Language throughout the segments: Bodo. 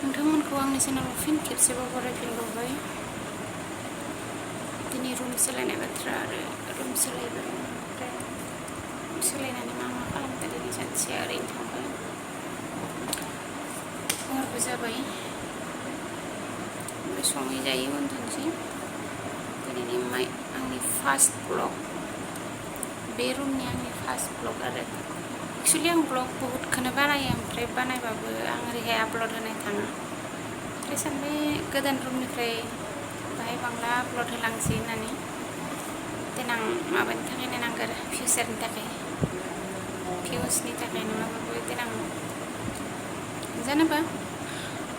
नोंथांमोनखौ आंनि चेनेलाव फिन खेबसेबाव बरायफिनबावबाय। दिनै रुम सोलायनाय बाथ्रा आरो रुम सोलायबाय ओमफ्राय सोलायनानै मा खालामदों दिनै सानसेया ओरैनो थांबाय। हरबो जाबाय ओमफ्राय सङै जायै उन्दुनोसै। दिनैनि आंनि फार्स्ट ब्लग, बे रुमनि आंनि फार्स्ट ब्लग आरो एक्सुवेलि आं ब्लग बहुदखौनो बानायो ओमफ्राय बानायबाबो आं ओरैहाय आपल'ड होनाय थाङा। ओमफ्राय सानबाय गोदान रुमनिफ्राय बाहाय बांला आपल'ड होलांसै होननानै। देनां माबानि थाखाय नायनांगौ आरो फिउचारनि थाखाय, भिउसनि थाखाय नङाबाबो देनां जेनेबा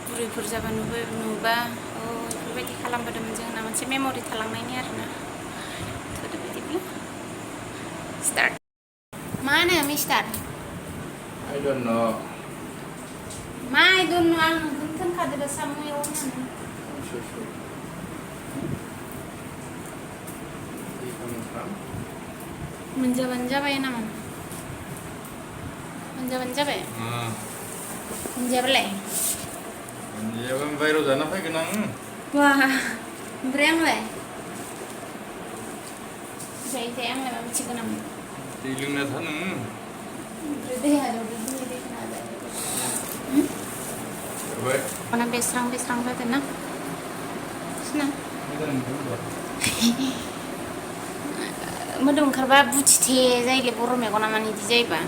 बुरैफोर जाबा नुबा औ बेफोरबायदि खालामबोदोंमोन जोंना मोनसे मेम'रि थालांनायनि आरोना। थोदो बिदिब्ला स्टार्ट। मा होनो मिस्टार? I don't know. मा I don't know? आं नोंखौनो थोनखादो साम' एवो होननानै। Sure. मोनजाबानो जाबाय नामा? मोनजाबानो जाबाय? मोनजायाबालाय? मोनजायाबा बायहेरायाव जाना फैगोन आं। बा ओमफ्राय आंलाय? जायै आंलाय मा मिथिगौ नामा? दै लोंना था नोङो। ओमफ्राय दैखौ जाबाय। माने बेस्रां जादों ना? मोदोम ओंखारबा बुथिथे जायोलै बर' मेगना मानो बिदि जायोबा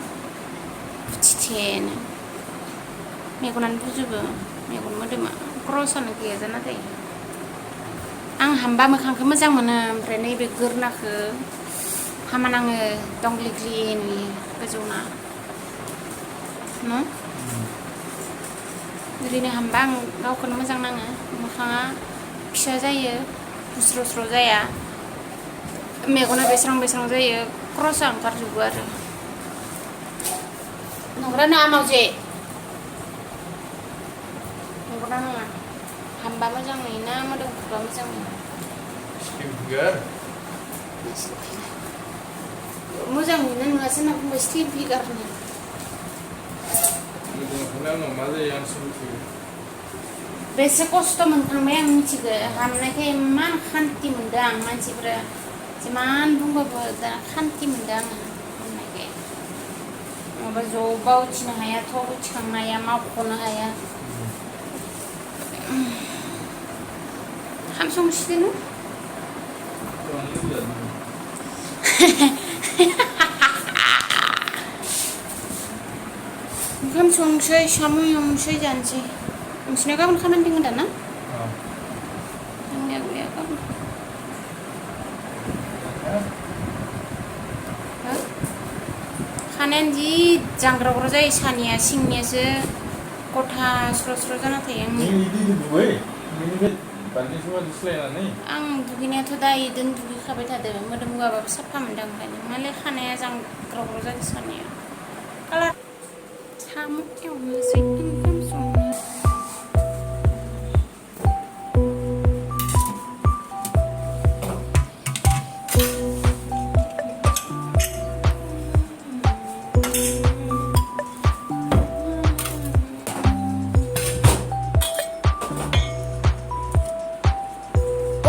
बुथिथेनो मेगनानो बुजोबो, मेगन मोदोमा क्रसानो गैया जाना थायो। आं हामबा मोखांखौ मोजां मोनो ओमफ्राय नैबे गोरनाखौ हामा नाङो, दंग्लिग्लि नुयो गोजौना न'? ओरैनो हामबा आं गावखौनो मोजां नाङो। मोखाङा फिसा जायो, बुस्राव जाया, मेगना बेस्रां जायो, क्रसा ओंखारजोबो आरो। नंगौना नङा मावजि? नंगौना नङा? हामबा मोजां नुयोना मोदोम खुरबा मोजां नुयो? Slim figure? मोजां नुयोना नुवासो होनना बुंबाय स्लिम फिगार होनना। मोदोमखौनो आंनाव मा जायो आंसो मिथिगौ। बेसे खस्थ' मोनखांबाय आं मिथिगौ। हामनायखाय इमान खान्थि मोनदों आं। मानसिफोरा जिमान बुंबाबो दा खान्थि मोनदों आङो हामनायखाय। नङाबा ज'बा उथिनो हाया, थब उथिखांनो हाया, मावख'नो हाया। ओंखाम संसिगोन? ओंखाम संसै, साम' एवनोसै, जानोसै। नोंसिना गाबोन खामानि दङ दा ना? आंनिया गैया गाबोन। खानायानो जि जांग्राग्रा जायो सानिया, सिंनियासो गथा स्र' जाना थायो आंनिया। आं दुगैनायाथ' दा इदों दुगैखाबाय थादों। मोदोम गुवाबाबो साफा मोनदों ओंखायनो। मालाय खानाया जांग्राग्रा जादों सानिया। साम' एवनोसै, ओंखाम संनो।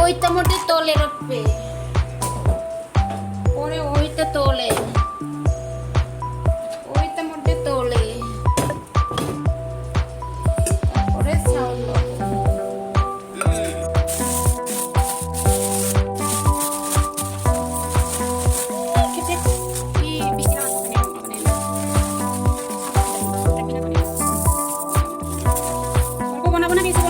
Oita molte tole roppe. Ore oita tole. Oita molte tole. Ore saulo. Kita di bisa mana bisa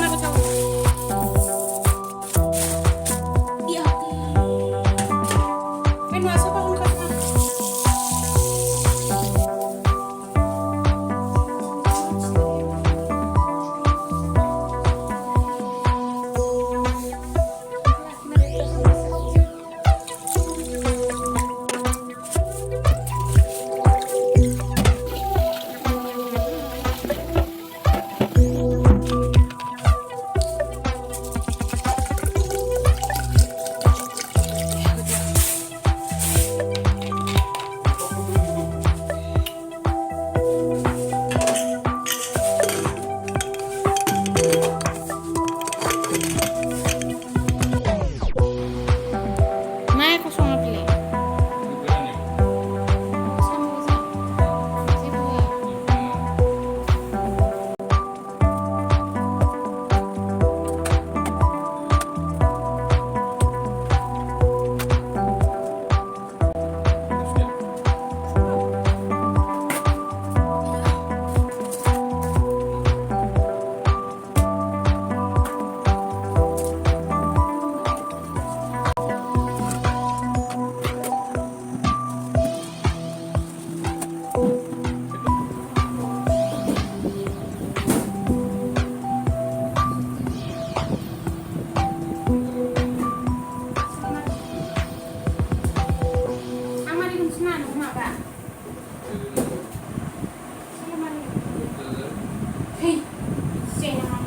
Hey, jangan.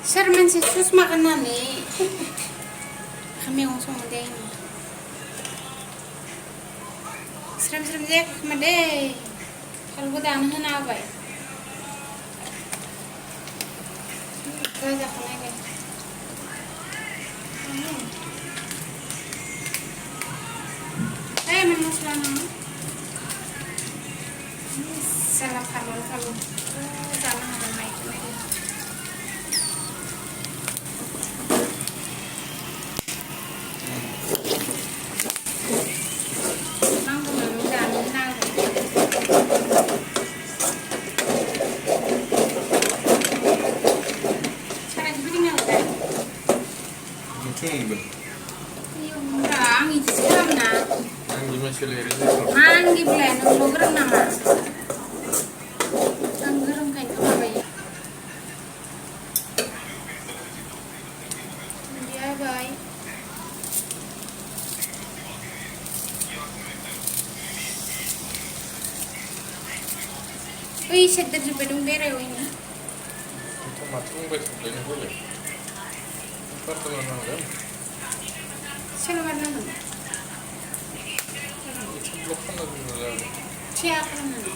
Sermen si sus makanan ni kami yang semua deh ini serem deh kemana kalau gue dah nahan apa ya gue dah kena deh mana selama salah kalau sama ada naik lagi. Angni sekarang na. Angni masih lari. Angni plan, program nama. Anggeram kain apa ya? Dia baik. Wih, sedap juga dong bere ini. Itu matung betul ini boleh. Pertemuan mana? Siapa nama? Siapa nama?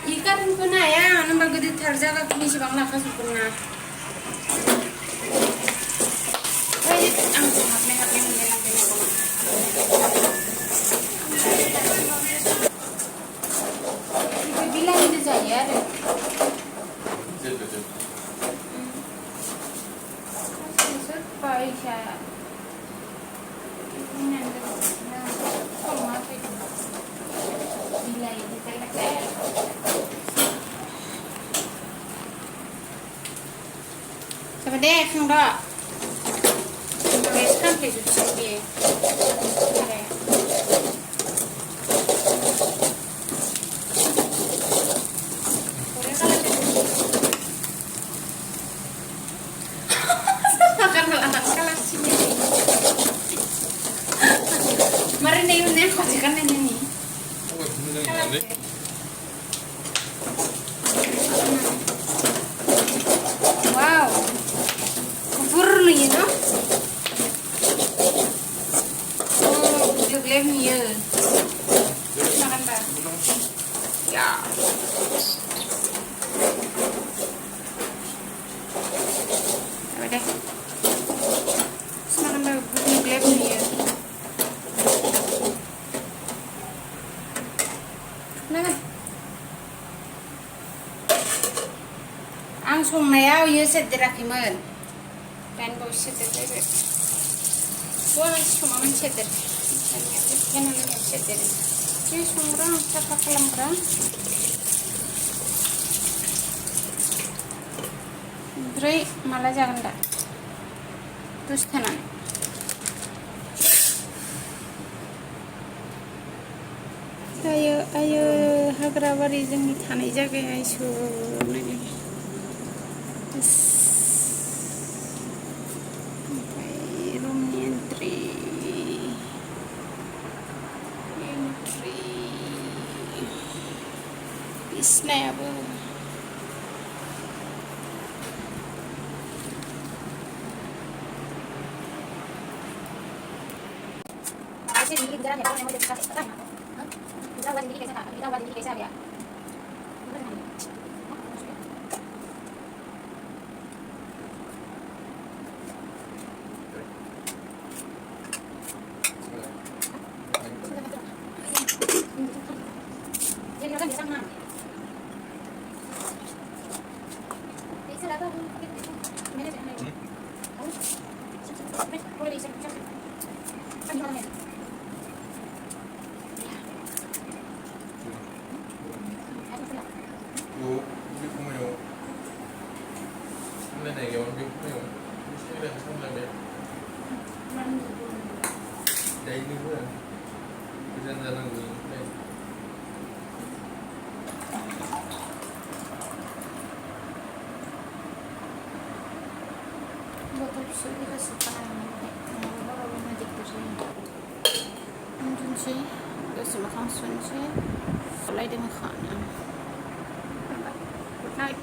Ikan puna ya, nama gede terjaga kini si bangla kasu puna. Wih, angin hati mendelang kena kau. Ibu bilang itu saya deh. Betul. Surprise ya. Sama deh, không đó. Cái khăn thì rụt xuống đi. Đây. Makan malah anak kelas sini. nih udah kau kan ini. Apa kemudian nanti? Wow, kubur nih no. Oh, gelem ya. Makan dah. Ya. Udah. Makan dah, gelem ya. Nah. Ang संनायाव इयो सेदेराखैमोन दाइन बावैसो सेदेरबाय बे समावनो सेदेर होनानै सेदेरो जि संग्रा साफा खालामग्रा ओमफ्राय माला जागोन दा दसे थानानै आयो हाग्राबारि जोंनि थानाय जायगाया इसोरनो ओमफ्राय रुमनि एन्ट्रि बिसनायाबो botol susu dikasih uन्दुनोसै दसे मोखां सुनोसै लायदों खानो गुड नाइट